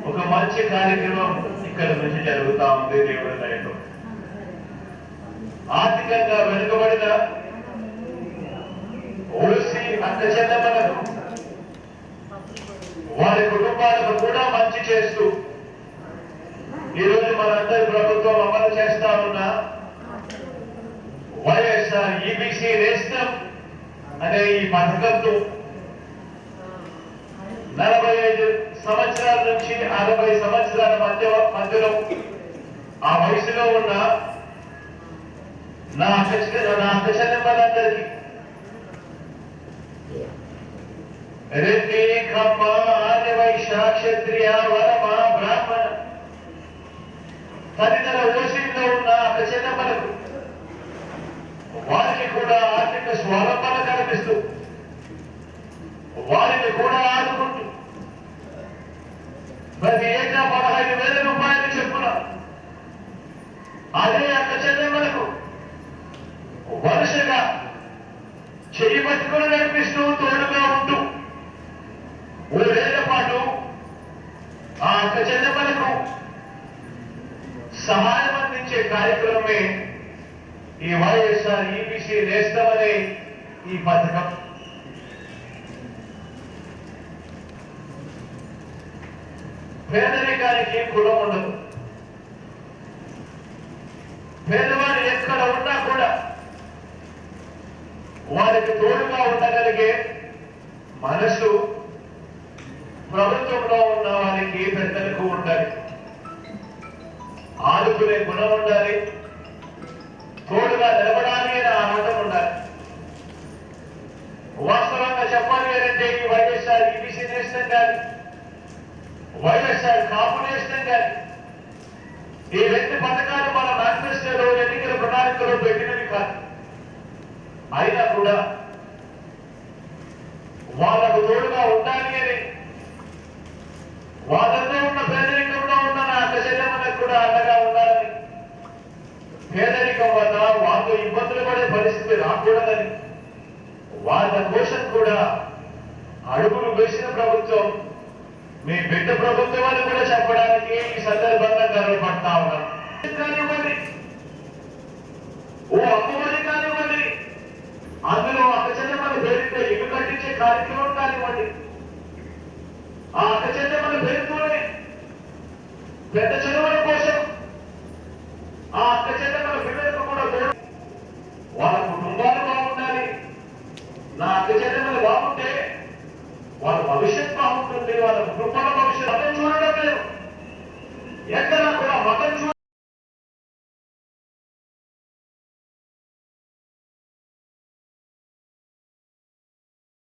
ఒక మంచి కార్యక్రమం ఇక్కడ నుంచి జరుగుతా ఉంది. దేవుడి దయతో ఆర్థికంగా వెనుకబడిన ఓసి అక్క చెల్లెమ్మలకు వారి కుటుంబాలకు కూడా మంచి చేస్తూ ఈరోజు మనందరి ప్రభుత్వం అమలు చేస్తా ఉన్న వైఎస్ఆర్ ఈబీసీ నేస్తం అనే ఈ పథకంతో 45 సంవత్సరాల నుంచి 60 సంవత్సరాల మధ్యలో ఆ వయసులో ఉన్న నా అక్క చెల్లెమ్మలందరికీ రెడ్డి, కమ్మ, ఆదివైశ్య, క్షత్రియ, వరమ, బ్రాహ్మణ తదితర ఓసీల్లో ఉన్న అక్క చెల్లెమ్మలకు వారికి కూడా ఆర్థిక స్వావలంబన కల్పిస్తూ వారిని కూడా ఆదుకుంటూ ప్రతి ఏటా 15,000 రూపాయలు చెప్పున అదే అక్క చెల్లెమ్మలకు వరుసగా చెయ్యి పట్టుకుని నడిపిస్తూ తోడుగా ఉంటూ 3 ఏళ్ల పాటు ఆ అక్క చెల్లెమ్మలకు సహాయం అందించే కార్యక్రమమే ఈ వైఎస్ఆర్ ఈబీసీ నేస్తం అనే ఈ పథకం. పేదరికానికి కులం ఉండదు. పేదవాడు ఎక్కడ ఉన్నా కూడా వారికి తోడుగా ఉండగలిగే మనసు ప్రభుత్వంలో ఉన్న వారికి పెద్దలకు ఉండాలి. ఆదుకునే గుణం ఉండాలి. తోడుగా నిలబడాలి అనే ఆనందం ఉండాలి. వాస్తవంగా చెప్పాలి అంటే ఈ వైఎస్ఆర్ ఈబీసీ నేస్తం కానీ వైఎస్ఆర్ కాపు నేస్తం కానీ ఈ 2 పథకాలు మన మేనిఫెస్టోలో ఎన్నికల ప్రణాళికలో పెట్టినవి కాదు. అయినా కూడా వాళ్ళకు తోడుగా ఉండాలి అని వాళ్ళతో ఉన్న పేదరికంలో ఉన్న నా అక్క చెల్లెమ్మలకు కూడా అండగా ఉండాలని, పేదరికం వల్ల వాళ్ళు ఇబ్బందులు పడే పరిస్థితి రాకూడదని వాళ్ళ కోసం కూడా అడుగులు వేసిన ప్రభుత్వం మీ బిడ్డ ప్రభుత్వం అని కూడా చెప్పడానికి ఈ సందర్భంగా గర్వపడతా ఉన్నాం. కానివ్వండి, ఓ అమ్మఒడి కానివ్వండి, అందులో అక్క చెల్లెమ్మల పేరుతో ఇల్లు కట్టించే కార్యక్రమం కానివ్వండి, ఆ అక్క చెల్లెమ్మల పేరుతోనే పెద్ద చదువుల కోసం ఆ అక్క చెల్లెమ్మల పిల్లలకు కూడా వాళ్ళ కుటుంబాలు బాగుండాలి. నా అక్క చెల్లెమ్మలు బాగుంటే వాళ్ళ భవిష్యత్తు